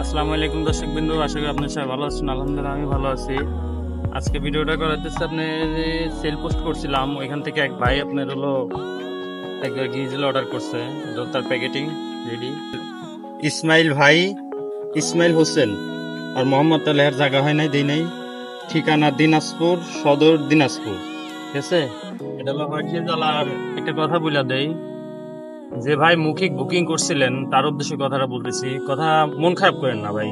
আসসালামু আলাইকুম দর্শক বিন্দু, আশা করি আপনার সবাই ভালো আছেন। আলহামদুলিল্লাহ আমি ভালো আছি। আজকে ভিডিওটা করাতে আপনি সেল পোস্ট করছিলাম, ওইখান থেকে এক ভাই আপনার হলো একবার গিজেল অর্ডার করছে, তার প্যাকেটিং রেডি। ইসমাইল ভাই, ইসমাইল হোসেন আর মোহাম্মদ আলেহার জায়গা হয় নাই, দেই নাই। ঠিকানা দিনাজপুর সদর, দিনাজপুর। ঠিক আছে, এটা হলো গিজেল। আর একটা কথা বলে দেই, যে ভাই মৌখিক বুকিং করছিলেন তার উদ্দেশ্যে কথাটা বলতেছি, কথা মন খারাপ করেন না ভাই,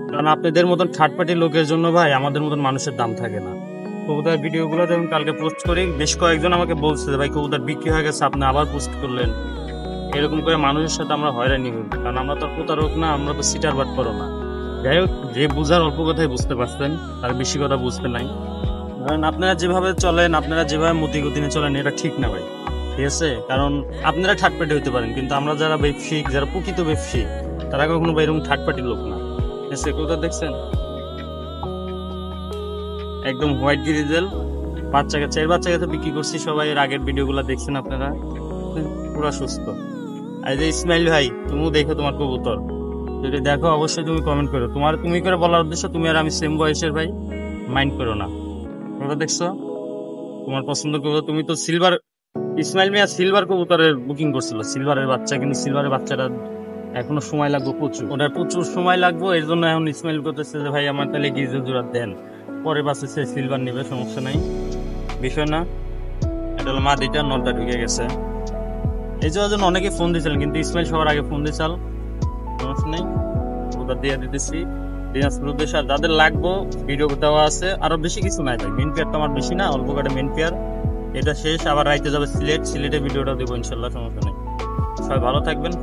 কারণ আপনাদের মতন থার্ড পার্টি লোকের জন্য ভাই আমাদের মতন মানুষের দাম থাকে না। কবুতর ভিডিওগুলো যেমন কালকে পোস্ট করি, বেশ কয়েকজন আমাকে বলছে যে ভাই কবুতর বিক্রি হয়ে গেছে, আপনি আবার পোস্ট করলেন। এরকম করে মানুষের সাথে আমরা হয়রানি হই, কারণ আমরা তো প্রতারক না, আমরা তো সিটার বাট করো না। যাই হোক, যে বুঝার অল্প কথাই বুঝতে পারছেন, তার বেশি কথা বুঝতে নাই। কারণ আপনারা যেভাবে চলেন, আপনারা যেভাবে মতি গতি নিয়ে চলেন, এটা ঠিক না ভাই। ঠিক আছে, কারণ আপনারা থার্ড পার্টি হইতে পারেন, কিন্তু আমরা যারা ব্যবসায়িক, যারা প্রকৃত ব্যবসায়ী, তারা কখনো বা এরকম থার্ড পার্টির লোক না। ঠিক আছে, কোথাও দেখছেন একদম হোয়াইট গ্রিজেল বাচ্চা কাচ্চা, এর বাচ্চা কাচ্চা বিক্রি করছি সবাই, এর আগের ভিডিওগুলো দেখছেন আপনারা, পুরো সুস্থ। আর যে ইসমাইল ভাই, তুমিও দেখো তোমার কবুতর, যদি দেখো অবশ্যই তুমি কমেন্ট করো। তুমি করে বলার উদ্দেশ্য, তুমি আর আমি সেম বয়সের ভাই, মাইন্ড করো না। তোমরা দেখছো তোমার পছন্দ কবুতর, তুমি তো সিলভার, ইসমাইল মিয়া সিলভার কবুতরের বুকিং করছিল, সিলভারের বাচ্চা, কিন্তু সিলভারের বাচ্চাটা এখনো সময় লাগবে প্রচুর, ওটার প্রচুর সময় লাগবে। এর জন্য এখন ইসমাইল করতেছে যে ভাই আমার তাহলে গিজেল জোড়া দেন, পরে বাসে সে সিলভার নিবে, সমস্যা নাই, বিষয় না। এটা হলো মাদিটা, নলটা ঢুকে গেছে। এই জন্য অনেকে ফোন দিয়েছিলেন, কিন্তু ইসমাইল সবার আগে ফোন দিয়েছিল, সমস্যা নেই, ওটা দিয়ে দিতেছি দিনাজপুর উদ্দেশ্যে। আর যাদের লাগবো ভিডিও দেওয়া আছে, আরো বেশি কিছু নাই ভাই, মেন পেয়ার তো আমার বেশি না, অল্প কটা মেন পেয়ার। এটা শেষ, আবার রাইতে যাবে সিলেটে ভিডিওটা দেবো ইনশাল্লাহ, সমস্যা নেই। সবাই ভালো থাকবেন।